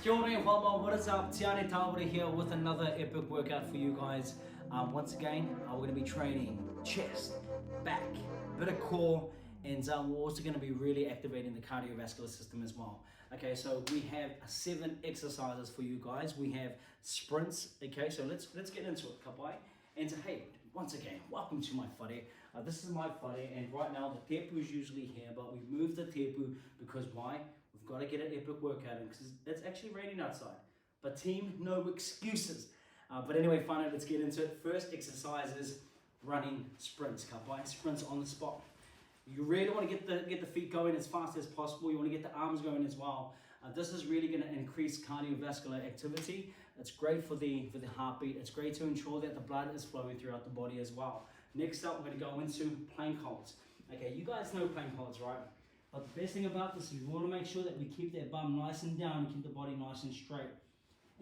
Kia ora e whaba, what is up? Tiare Tawera here with another epic workout for you guys. Once again, we're going to be training chest, back, bit of core, and we're also going to be really activating the cardiovascular system as well. Okay, so we have 7 exercises for you guys. We have sprints. Okay, so let's get into it, kapai. And hey, once again, welcome to my whare. This is my whare, and right now the tepu is usually here, but we moved the tepu because why? We've got to get an epic workout in because it's actually raining outside. But team, no excuses. But anyway, finally, let's get into it. First exercise is running sprints, kapai. Sprints on the spot. You really want to get the feet going as fast as possible. You want to get the arms going as well. This is really going to increase cardiovascular activity. It's great for the heartbeat. It's great to ensure that the blood is flowing throughout the body as well. Next up, we're going to go into plank holds. Okay, you guys know plank holds, right? But the best thing about this is we want to make sure that we keep that bum nice and down and keep the body nice and straight.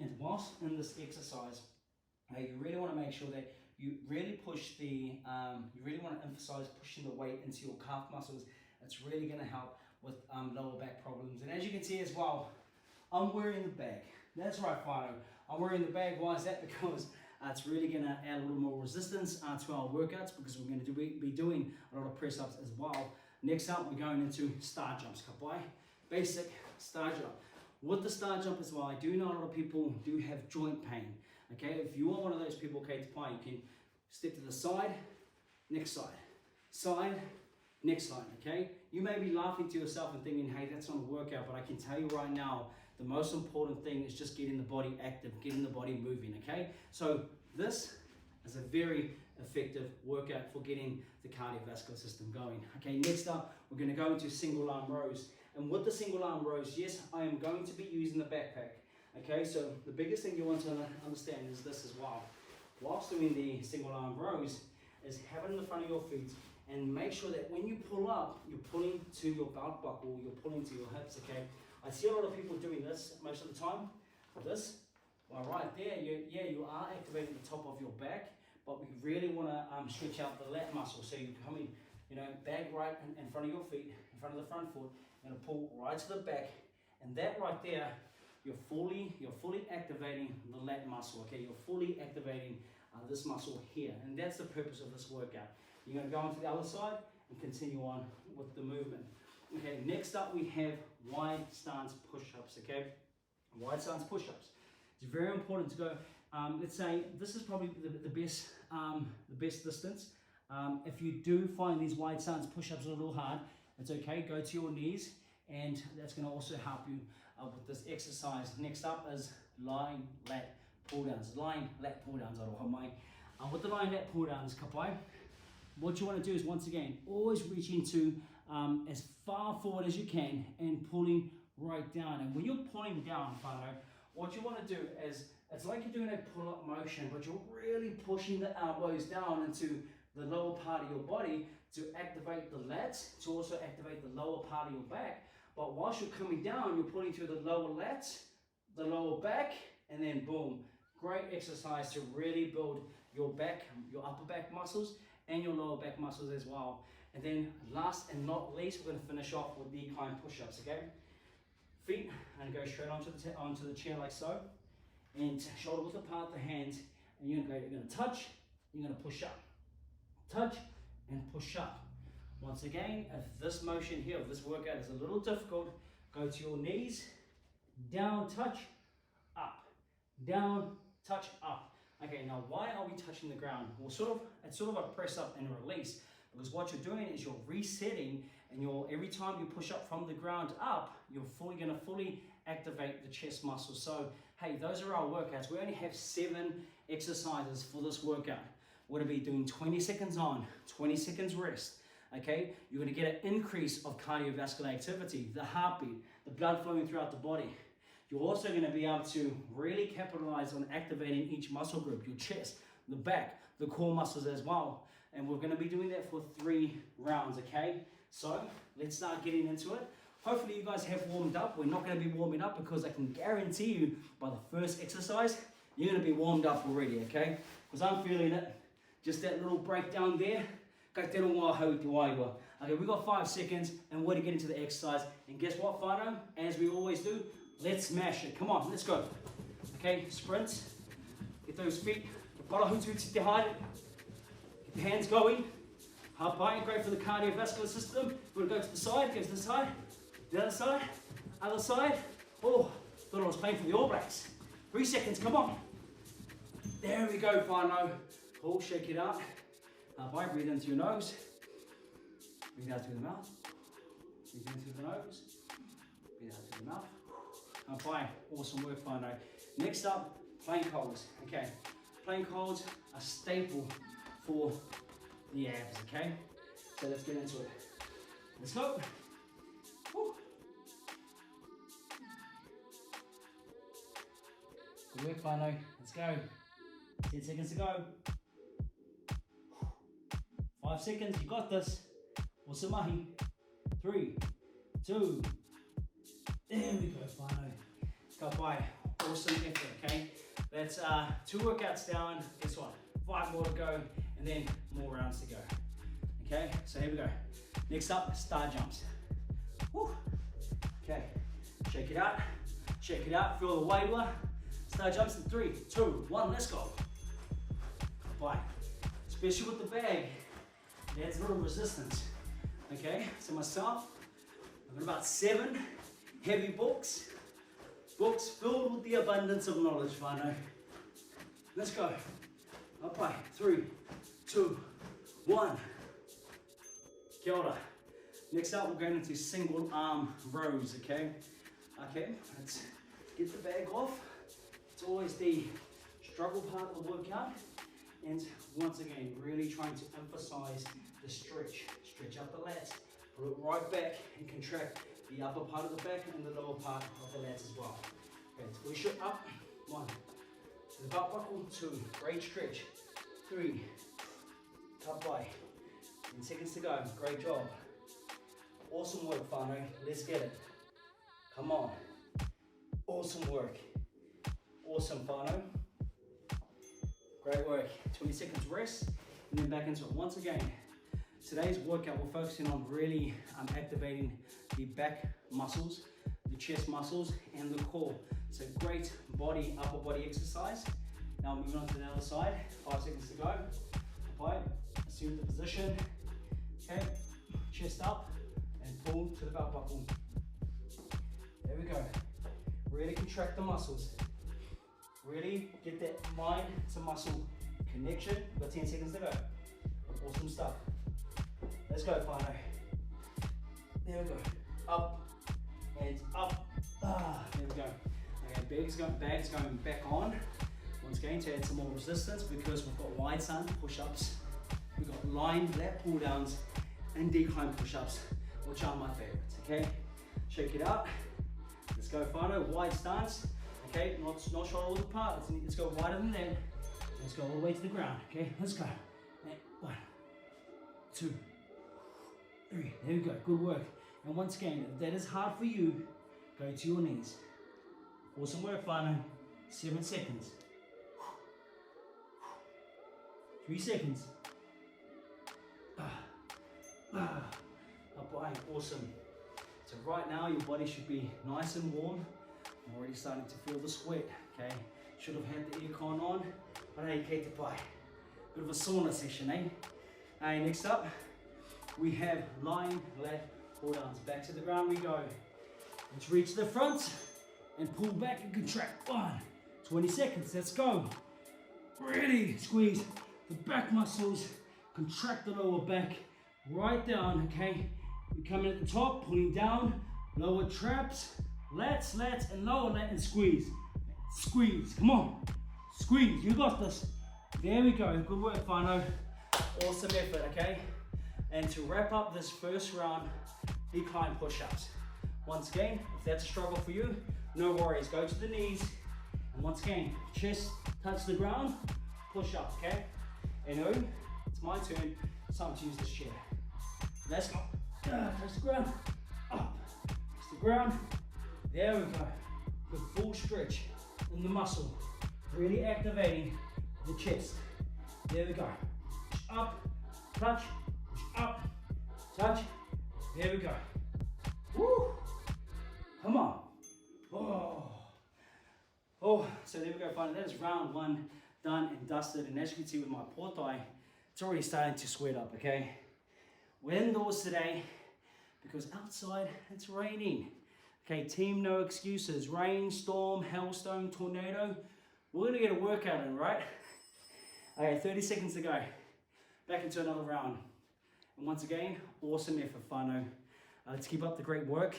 And whilst in this exercise, you really want to make sure that you really push you really want to emphasize pushing the weight into your calf muscles. It's really going to help with lower back problems. And as you can see as well, I'm wearing the bag. That's right, Whānau. I'm wearing the bag. Why is that? Because it's really going to add a little more resistance to our workouts because we're going to be doing a lot of press ups as well. Next up, we're going into star jumps, kapai. Basic star jump. With the star jump as well, I do know a lot of people do have joint pain. Okay, if you are one of those people, okay, to play, you can step to the side, next side, next side, okay? You may be laughing to yourself and thinking, hey, that's not a workout, but I can tell you right now, the most important thing is just getting the body active, getting the body moving, okay? So this is a very effective workout for getting the cardiovascular system going. Okay, next up, we're gonna go into single arm rows. And with the single arm rows, yes, I am going to be using the backpack. Okay, so the biggest thing you want to understand is this as well. Whilst doing the single arm rows, is have it in the front of your feet and make sure that when you pull up, you're pulling to your belt buckle, you're pulling to your hips, okay? I see a lot of people doing this most of the time. This, well, right there, you are activating the top of your back, but we really want to stretch out the lat muscle. So you're coming, bag right in front of your feet, in front of the front foot, you're going to pull right to the back, and that right there, you're fully activating the lat muscle, okay? You're fully activating this muscle here, and that's the purpose of this workout. You're going to go onto the other side and continue on with the movement. Okay, next up we have wide stance push-ups, okay? Wide stance push-ups. It's very important to go, let's say this is probably the best distance. If you do find these wide stance push-ups a little hard, it's okay, go to your knees, and that's going to also help you with this exercise. Next up is lying lat pull downs. Lying lat pull downs, with the lying lat pull downs, kapai, what you want to do is, once again, always reach into as far forward as you can and pulling right down. And when you're pulling down, whānau, what you want to do is, it's like you're doing a pull-up motion, but you're really pushing the elbows down into the lower part of your body to activate the lats, to also activate the lower part of your back. But whilst you're coming down, you're pulling through the lower lats, the lower back, and then boom. Great exercise to really build your back, your upper back muscles, and your lower back muscles as well. And then last and not least, we're going to finish off with the kind push-ups, okay? Feet, and go straight onto the chair like so, and shoulder width apart, the hands, and you're going to touch, you're going to push up. Touch and push up. Once again, if this motion here, if this workout is a little difficult, go to your knees, down, touch, up, down, touch, up. Okay, now why are we touching the ground? Well, it's sort of a press up and release, because what you're doing is you're resetting, and every time you push up from the ground up, you're going to fully activate the chest muscle. So, hey, those are our workouts. We only have 7 exercises for this workout. We're going to be doing 20 seconds on, 20 seconds rest. Okay, you're going to get an increase of cardiovascular activity, the heartbeat, the blood flowing throughout the body. You're also going to be able to really capitalize on activating each muscle group, your chest, the back, the core muscles as well. And we're going to be doing that for 3 rounds, okay? So let's start getting into it. Hopefully you guys have warmed up. We're not going to be warming up because I can guarantee you by the first exercise, you're going to be warmed up already, okay? Because I'm feeling it. Just that little breakdown there. Okay, we got 5 seconds and we're to get into the exercise. And guess what, whānau? As we always do, Let's smash it. Come on, let's go. Okay, sprint. Get those feet. Get your hands going. Hapai, great for the cardiovascular system. We're going to go to the side, go to the side, the other side. Oh, thought I was playing for the All Blacks. 3 seconds, come on. There we go, whānau. Pull, shake it out. Hapai, breathe in through your nose. Breathe out through the mouth. Breathe in through the nose. Breathe out through the mouth. Hapai, awesome work, whānau. Next up, plank holds. Okay, plank holds are staple for the abs, okay? So let's get into it. Let's go. Woo. Good work, whānau. Let's go. 10 seconds to go. 5 seconds, you got this. Awesome mahi. 3, 2. There we go, whānau. Let's go by. Awesome effort, okay? That's 2 workouts down. Guess what? 5 more to go, and then more rounds to go. Okay, so here we go. Next up, star jumps. Woo. Okay, shake it out. Shake it out. Feel the waiwa. Star jumps in 3, 2, 1. Let's go. Bye. Especially with the bag, it adds a little resistance. Okay, so myself, I've got about 7 heavy books. Books filled with the abundance of knowledge, whānau. Let's go. Up high. 3, 2, 1. Kia ora. Next up, we're going into single arm rows, okay? Okay, let's get the bag off. It's always the struggle part of the workout. And once again, really trying to emphasize the stretch. Stretch up the lats, pull it right back and contract the upper part of the back and the lower part of the lats as well. Okay, let's push it up. 1. To the belt buckle. 2. Great stretch. 3. Cut by. 10 seconds to go. Great job. Awesome work, whānau. Let's get it. Come on. Awesome work. Awesome, whānau. Great work. 20 seconds rest and then back into it. Once again, today's workout we're focusing on really activating the back muscles, the chest muscles, and the core. So great body, upper body exercise. Now moving on to the other side. 5 seconds to go. Right, assume the position. Okay, chest up and pull to the belt buckle. There we go. Really contract the muscles. Really get that mind to muscle connection. We've got 10 seconds to go. Awesome stuff. Let's go, whānau. There we go. Up and up. There we go. Okay, bags going back on. Once again, to add some more resistance because we've got wide sun push-ups. We've got line lat pull downs and decline push-ups, which are my favorites. Okay, shake it out. Let's go, whānau. Wide stance. Okay, not shoulder apart. Let's go wider than that. Let's go all the way to the ground. Okay, let's go. 1, 2, 3. There we go. Good work. And once again, if that is hard for you, go to your knees. Awesome work, whānau. 7 seconds. 3 seconds. Awesome. So right now your body should be nice and warm. I'm already starting to feel the sweat. Okay, should have had the aircon on, but hey, kei te pai. Bit of a sauna session, eh? Hey, next up we have lying lat pull downs. Back to the ground we go. Let's reach the front and pull back and contract. 20 seconds. Let's go. Really squeeze the back muscles, contract the lower back, right down, okay? We're coming at the top, pulling down, lower traps, lats, and lower lat, and squeeze. Squeeze, come on. Squeeze, you got this. There we go, good work, whānau. Awesome effort, okay? And to wrap up this first round, decline push-ups. Once again, if that's a struggle for you, no worries, go to the knees. And once again, chest touch the ground, push up, okay? And it's my turn. It's time to use this chair. Let's go. Touch the ground. Up. Touch the ground. There we go. Good full stretch in the muscle. Really activating the chest. There we go. Push up. Touch. Push up. Touch. There we go. Woo. Come on. Oh. Oh, so there we go, finally. That is round one done and dusted. And as you can see with my portai, it's already starting to sweat up, okay? We're indoors today because outside it's raining. Okay, team, no excuses. Rain, storm, hailstone, tornado. We're gonna get a workout in, right? Okay, 30 seconds to go. Back into another round. And once again, awesome effort, whānau. Let's keep up the great work.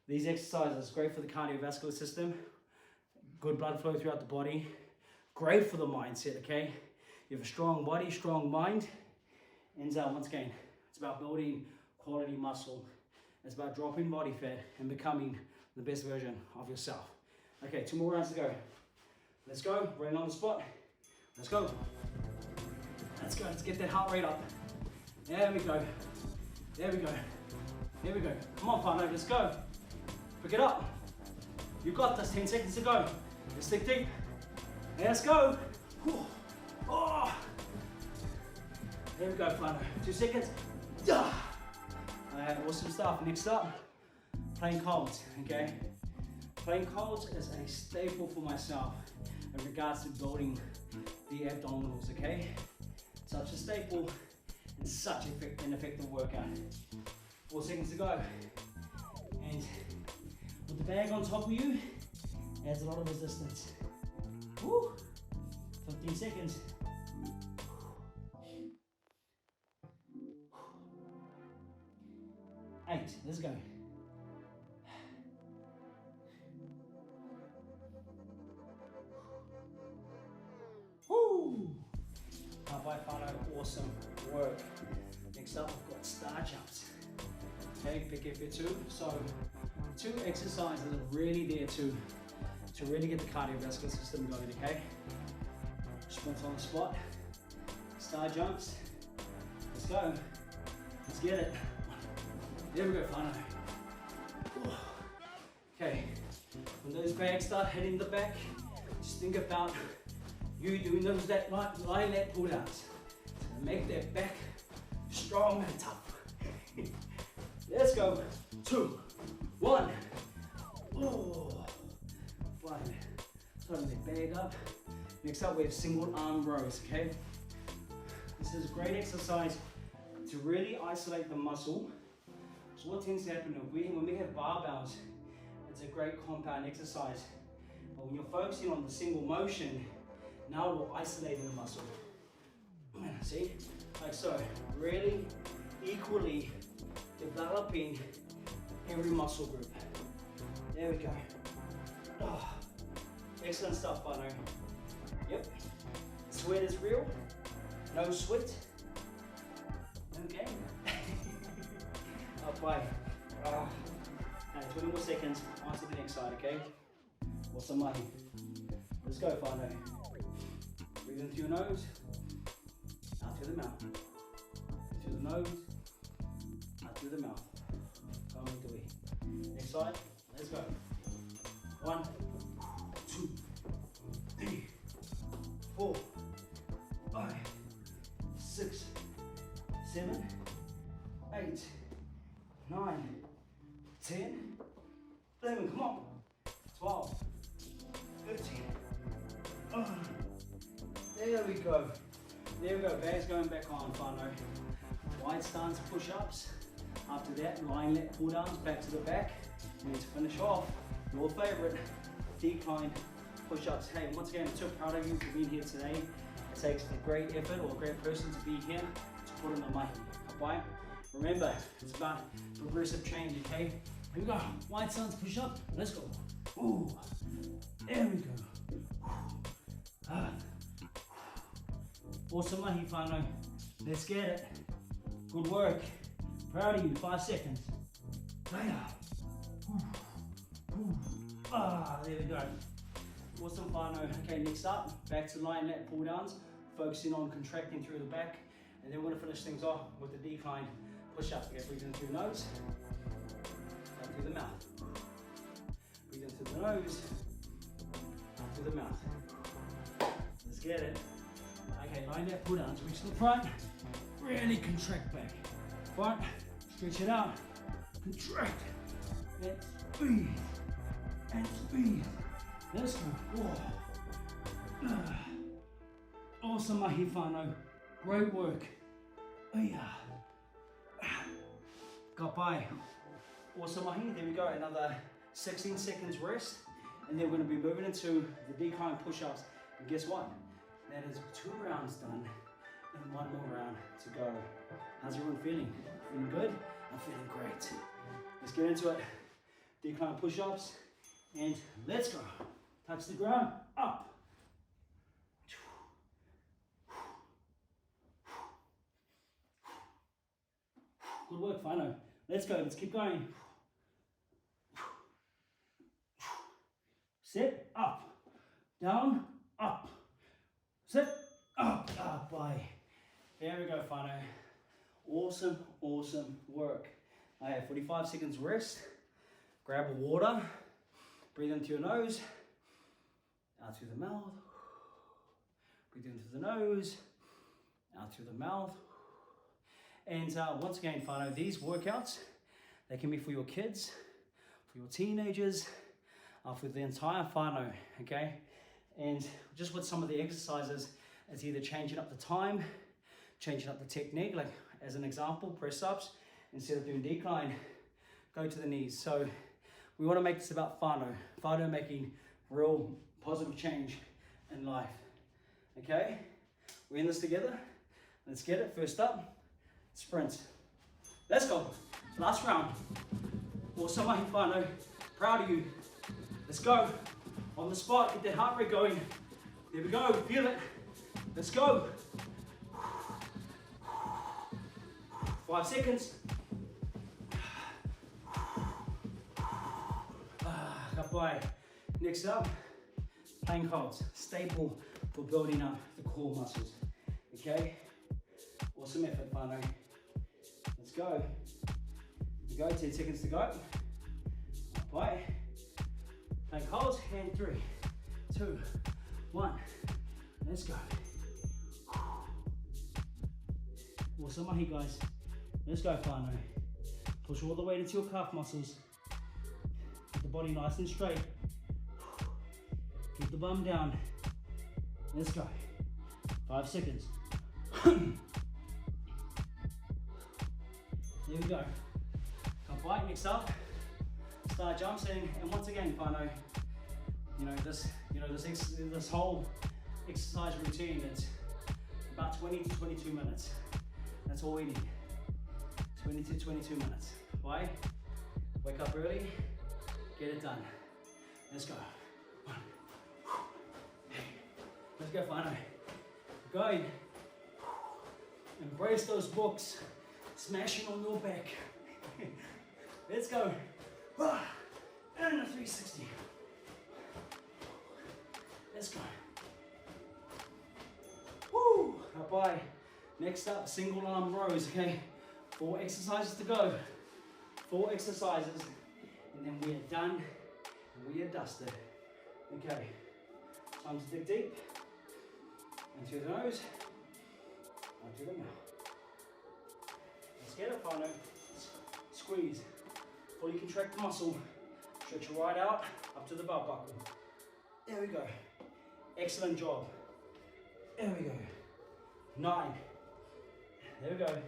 These exercises are great for the cardiovascular system. Good blood flow throughout the body. Great for the mindset, okay? You have a strong body, strong mind. And once again, it's about building quality muscle. It's about dropping body fat and becoming the best version of yourself. Okay, 2 more rounds to go. Let's go, running on the spot. Let's go. Let's go, let's get that heart rate up. There we go. There we go. There we go. Come on, partner, let's go. Pick it up. You got this, 10 seconds to go. Let's dig deep. Let's go. Oh. There we go, partner. 2 seconds. Yeah. Alright, awesome stuff. Next up, plain colds, okay? Plain colds is a staple for myself in regards to building the abdominals, okay? Such a staple and such an effective workout. 4 seconds to go. And with the bag on top of you, adds a lot of resistance. Woo. 15 seconds. 8, let's go. Woo! Halfway whānau, awesome work. Next up, we've got star jumps. Okay, big effort too. So, 2 exercises that are really there to really get the cardiovascular system going, okay? Sprints on the spot, star jumps. Let's go. Let's get it. There we go, whānau. Okay, when those bags start hitting the back, just think about you doing those lie lat pull downs. Make that back strong and tough. Let's go. 2, 1. Oh, fine. Starting the bag up. Next up, we have single arm rows, okay? This is a great exercise to really isolate the muscle. So what tends to happen when we have barbells, it's a great compound exercise. But when you're focusing on the single motion, now we're isolating the muscle. See? Like so. Really equally developing every muscle group. There we go. Oh, excellent stuff, whānau. Yep. Sweat is real. No sweat. No game. Up by. Alright, 20 more seconds. On to the next side, okay? Awesome mahi. Let's go, whānau. Breathe in through your nose, out through the mouth. In through the nose, out through the mouth. Come into it. Next side, let's go. 1, 2, 3, 4, 5, 6, 7, 8, 9, 10, 11, come on. 12, 15. There we go. There we go. Bags going back on, whānau. Wide stance push-ups. After that, lying lat pull downs back to the back. And to finish off, your favorite, decline push-ups. Hey, once again, I'm so proud of you for being here today. It takes a great effort or a great person to be here to put in the mahi. Okay? Remember, it's about progressive change, okay? Here we go. Wide stance push-up. Let's go. Ooh. There we go. Ah. Awesome mahi, whānau. Let's get it. Good work. Proud of you. 5 seconds. Ah, there we go. Awesome, whānau. Okay, next up, back to lying lat pull downs, focusing on contracting through the back, and then we're going to finish things off with the decline push-up. Okay, breathe in through the nose, out through the mouth. Breathe in through the nose, out through the mouth. Let's get it. Okay, lying lat pull downs, reach to the front, really contract back. Front, stretch it out, contract, and squeeze, Let's go. Awesome mahi whānau. Great work. Ka pai. Awesome mahi. There we go. Another 16 seconds rest. And then we're going to be moving into the decline push-ups. And guess what? That is 2 rounds done and 1 more round to go. How's everyone feeling? Feeling good? I'm feeling great. Let's get into it. Decline push-ups and let's go. Touch the ground, up. Good work, whānau. Let's go, let's keep going. Sit, up, down, up. Sit, up, bye. There we go, whānau. Awesome, awesome work. I have 45 seconds rest. Grab a water, breathe into your nose, out through the mouth. Breathe in through the nose, out through the mouth. And once again, whānau, these workouts, they can be for your kids, for your teenagers, for the entire whānau, okay? And just with some of the exercises, it's either changing up the time, changing up the technique, like as an example, press ups, instead of doing decline, go to the knees. So we want to make this about whānau making real positive change in life, okay? We're in this together. Let's get it. First up, sprint. Let's go. Last round. Awesome mahi whānau. Proud of you. Let's go. On the spot, get that heart rate going. There we go. Feel it. Let's go. 5 seconds. Kapai. Next up, plank holds. Staple for building up the core muscles. Okay? Awesome effort, whānau. Let's go. Here we go, 10 seconds to go. Kapai. Plank holds, and 3, 2, 1. Let's go. Awesome mahi, guys. Let's go, whānau. Push all the weight into your calf muscles. Keep the body nice and straight. Keep the bum down. Let's go. 5 seconds. There we go. Come right, next up. Start jumps in, and once again, whānau, this whole exercise routine, it's about 20 to 22 minutes. That's all we need. 20 to 22 minutes. Why? Wake up early, get it done. Let's go. 1. Let's go, whānau. Going. Embrace those books. Smashing on your back. Let's go. And a 360. Let's go. Woo! Bye. Next up, single arm rows, okay? 4 exercises to go. 4 exercises, and then we are done, and we are dusted. Okay, time to dig deep. Into the nose, out to the mouth. Let's get it, whānau. Squeeze. Fully contract the muscle. Stretch it right out, up to the belt buckle. There we go. Excellent job. There we go. 9. There we go.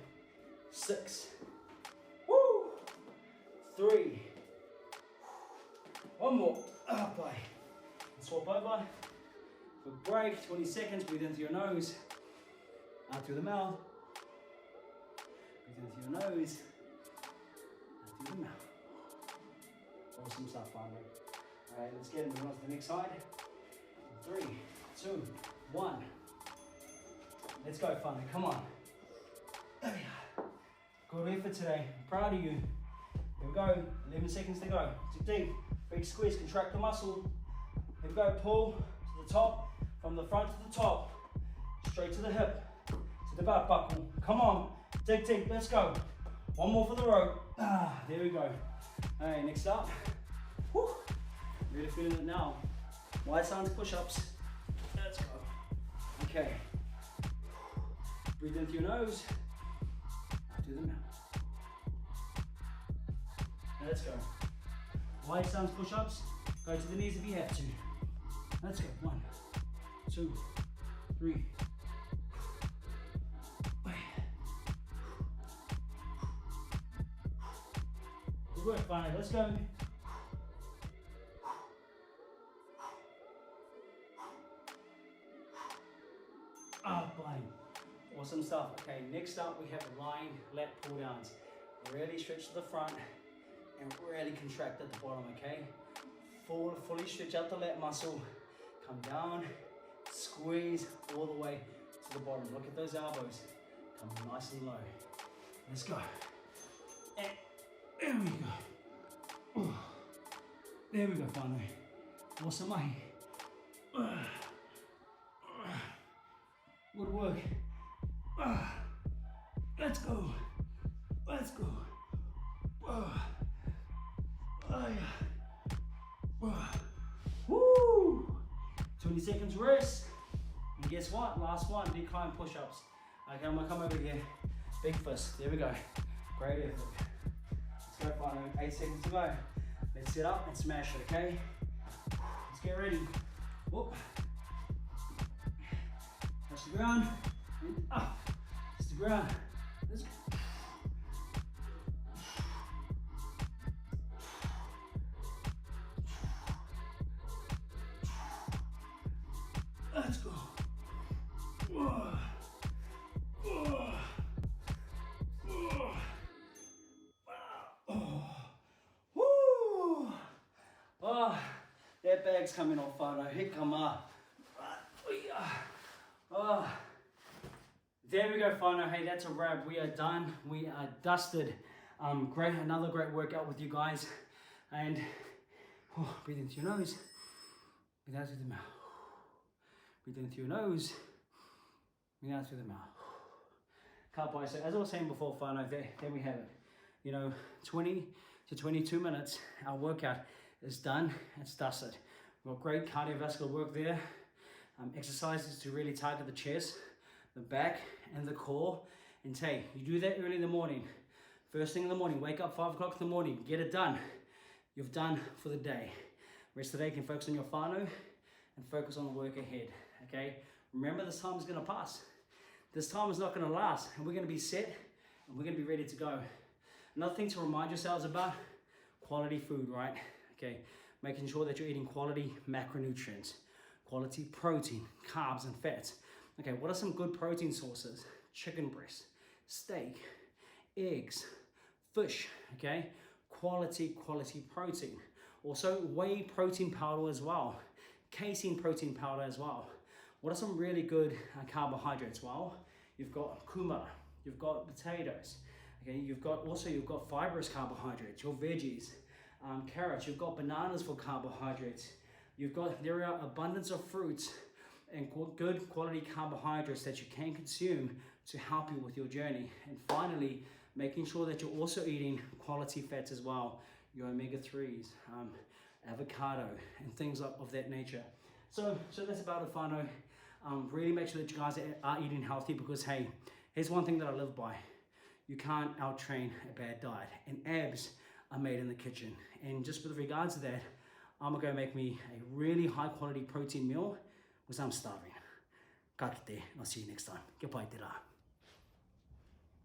6. Woo! 3. 1 more. Up, bye. Swap over. Quick break. 20 seconds. Breathe into your nose. Out through the mouth. Breathe into your nose. Out through the mouth. Awesome stuff, whānau. Alright, let's get it. Move on to the next side. 3, 2, 1. Let's go, whānau. Come on. Good effort today. I'm proud of you. Here we go. 11 seconds to go. Dig deep. Big squeeze. Contract the muscle. Here we go. Pull to the top. From the front to the top. Straight to the hip. To the belt buckle. Come on. Dig deep. Let's go. 1 more for the rope. There we go. Alright, next up. Woo. Really feeling it now. Wide stance push-ups. Let's go. Okay. Breathe into your nose. Out through the mouth. Let's go. Wide stance push-ups. Go to the knees if you have to. Let's go. 1, 2, 3. Good work, fine. Let's go. Oh, fine. Awesome stuff. Okay, next up we have lying lat pull downs. Really stretch to the front and really contract at the bottom, okay? Fully stretch out the lat muscle. Come down, squeeze all the way to the bottom. Look at those elbows. Come nice and low. Let's go. And there we go. Oh, there we go, finally. Awesome, mahi. Good work. Let's go. Let's go. Woo! 20 seconds rest. And guess what? Last one, decline push-ups. Okay, I'm gonna come over here. Big fist. There we go. Great effort. Let's go, finally. 8 seconds to go. Let's sit up and smash it, okay? Let's get ready. Whoop. Touch the ground. And up. Touch the ground. Let's go. Let's go. Whoa. Whoa. Whoa. Woo. Oh, that bag's coming off, whānau. Hikama. Oh. There we go, whānau. Hey, that's a wrap. We are done. We are dusted. Great, another great workout with you guys. And breathe into your nose. Breathe out through the mouth. Breathe in through your nose. Breathe out through the mouth. Kāpai. So as I was saying before, whānau, there we have it. You know, 20 to 22 minutes, our workout is done. It's dusted. We've got great cardiovascular work there. Exercises to really target the chest, the back, and the core. And hey, you do that early in the morning. First thing in the morning, wake up 5 o'clock in the morning, get it done. You've done for the day. Rest of the day, you can focus on your whānau and focus on the work ahead, okay? Remember, this time is gonna pass. This time is not gonna last, and we're gonna be set, and we're gonna be ready to go. Another thing to remind yourselves about, quality food, right? Okay, making sure that you're eating quality macronutrients, quality protein, carbs, and fats. Okay, what are some good protein sources? Chicken breast, steak, eggs, fish, okay? Quality protein. Also, whey protein powder as well. Casein protein powder as well. What are some really good carbohydrates? Well, you've got kumara, you've got potatoes, okay? You've got fibrous carbohydrates, your veggies, carrots, you've got bananas for carbohydrates. There are abundance of fruits and good quality carbohydrates that you can consume to help you with your journey. And finally, making sure that you're also eating quality fats as well, your omega-3s, avocado, and things of that nature. So that's about it, whānau. Really make sure that you guys are eating healthy, because hey, here's one thing that I live by. You can't out-train a bad diet, and abs are made in the kitchen. And just with regards to that, I'm gonna go make me a really high quality protein meal because I'm starving. Ka kite. I'll see you next time. Kia pai te rā.